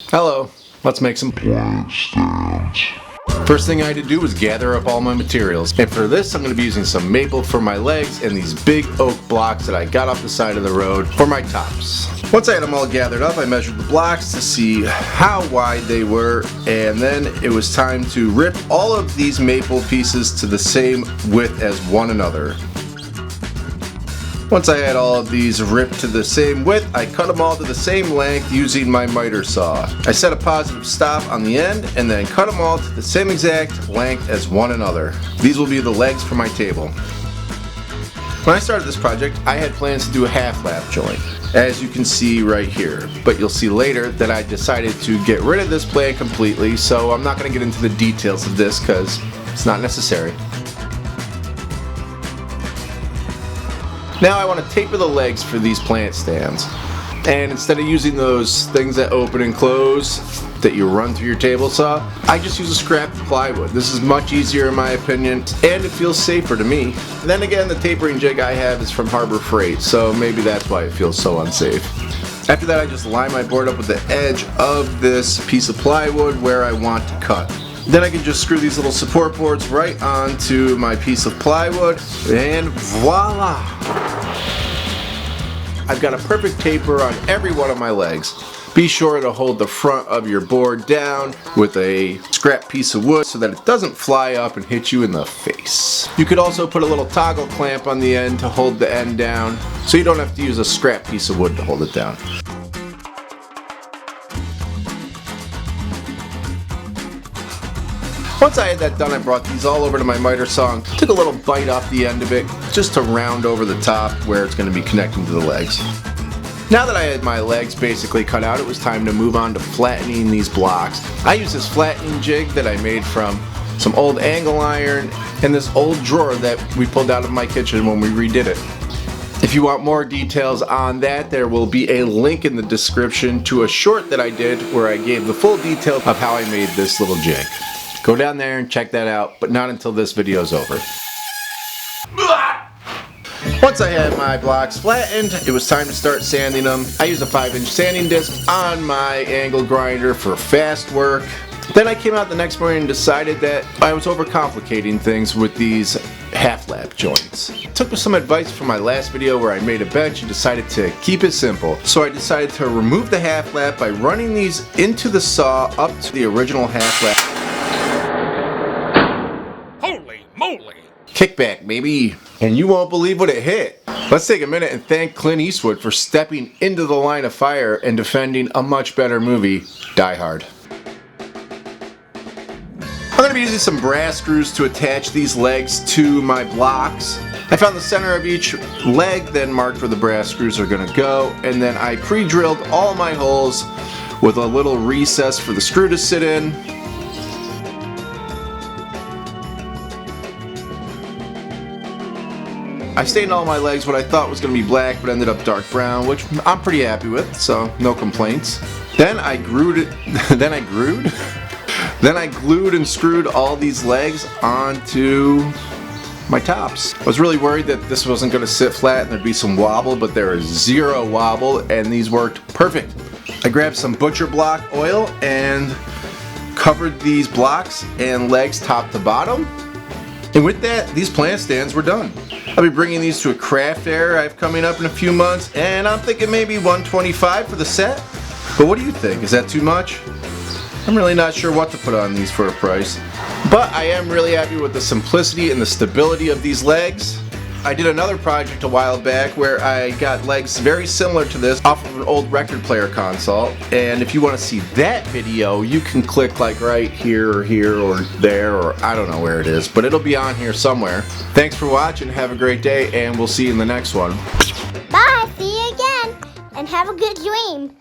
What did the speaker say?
Hello, let's make some plant stands. First thing I had to do was gather up all my materials, and for this I'm going to be using some maple for my legs and these big oak blocks that I got off the side of the road for my tops. Once I had them all gathered up, I measured the blocks to see how wide they were, and then it was time to rip all of these maple pieces to the same width as one another. Once I had all of these ripped to the same width, I cut them all to the same length using my miter saw. I set a positive stop on the end and then cut them all to the same exact length as one another. These will be the legs for my table. When I started this project, I had plans to do a half lap joint, as you can see right here. But you'll see later that I decided to get rid of this plan completely, so I'm not going to get into the details of this because it's not necessary. Now I want to taper the legs for these plant stands. And instead of using those things that open and close that you run through your table saw, I just use a scrap plywood. This is much easier in my opinion, and it feels safer to me. Then again, the tapering jig I have is from Harbor Freight, so maybe that's why it feels so unsafe. After that, I just line my board up with the edge of this piece of plywood where I want to cut. Then I can just screw these little support boards right onto my piece of plywood, and voila! I've got a perfect taper on every one of my legs. Be sure to hold the front of your board down with a scrap piece of wood so that it doesn't fly up and hit you in the face. You could also put a little toggle clamp on the end to hold the end down, so you don't have to use a scrap piece of wood to hold it down. Once I had that done, I brought these all over to my miter saw and took a little bite off the end of it just to round over the top where it's going to be connecting to the legs. Now that I had my legs basically cut out, it was time to move on to flattening these blocks. I use this flattening jig that I made from some old angle iron and this old drawer that we pulled out of my kitchen when we redid it. If you want more details on that, there will be a link in the description to a short that I did where I gave the full detail of how I made this little jig. Go down there and check that out, but not until this video is over. Once I had my blocks flattened, it was time to start sanding them. I used a 5-inch sanding disc on my angle grinder for fast work. Then I came out the next morning and decided that I was overcomplicating things with these half lap joints. I took some advice from my last video where I made a bench and decided to keep it simple. So I decided to remove the half lap by running these into the saw up to the original half lap. Holy moly! Kickback, baby. And you won't believe what it hit. Let's take a minute and thank Clint Eastwood for stepping into the line of fire and defending a much better movie, Die Hard. I'm going to be using some brass screws to attach these legs to my blocks. I found the center of each leg, then marked where the brass screws are going to go, and then I pre-drilled all my holes with a little recess for the screw to sit in. I stained all my legs what I thought was going to be black, but ended up dark brown, which I'm pretty happy with, so no complaints. Then I glued and screwed all these legs onto my tops. I was really worried that this wasn't going to sit flat and there'd be some wobble, but there is zero wobble and these worked perfect. I grabbed some butcher block oil and covered these blocks and legs top to bottom. And with that, these plant stands were done. I'll be bringing these to a craft fair I have coming up in a few months, and I'm thinking maybe $125 for the set. But what do you think? Is that too much? I'm really not sure what to put on these for a price. But I am really happy with the simplicity and the stability of these legs. I did another project a while back where I got legs very similar to this off of an old record player console, and if you want to see that video you can click like right here or there, or I don't know where it is, but it'll be on here somewhere. Thanks for watching, have a great day, and we'll see you in the next one. Bye, see you again, and have a good dream.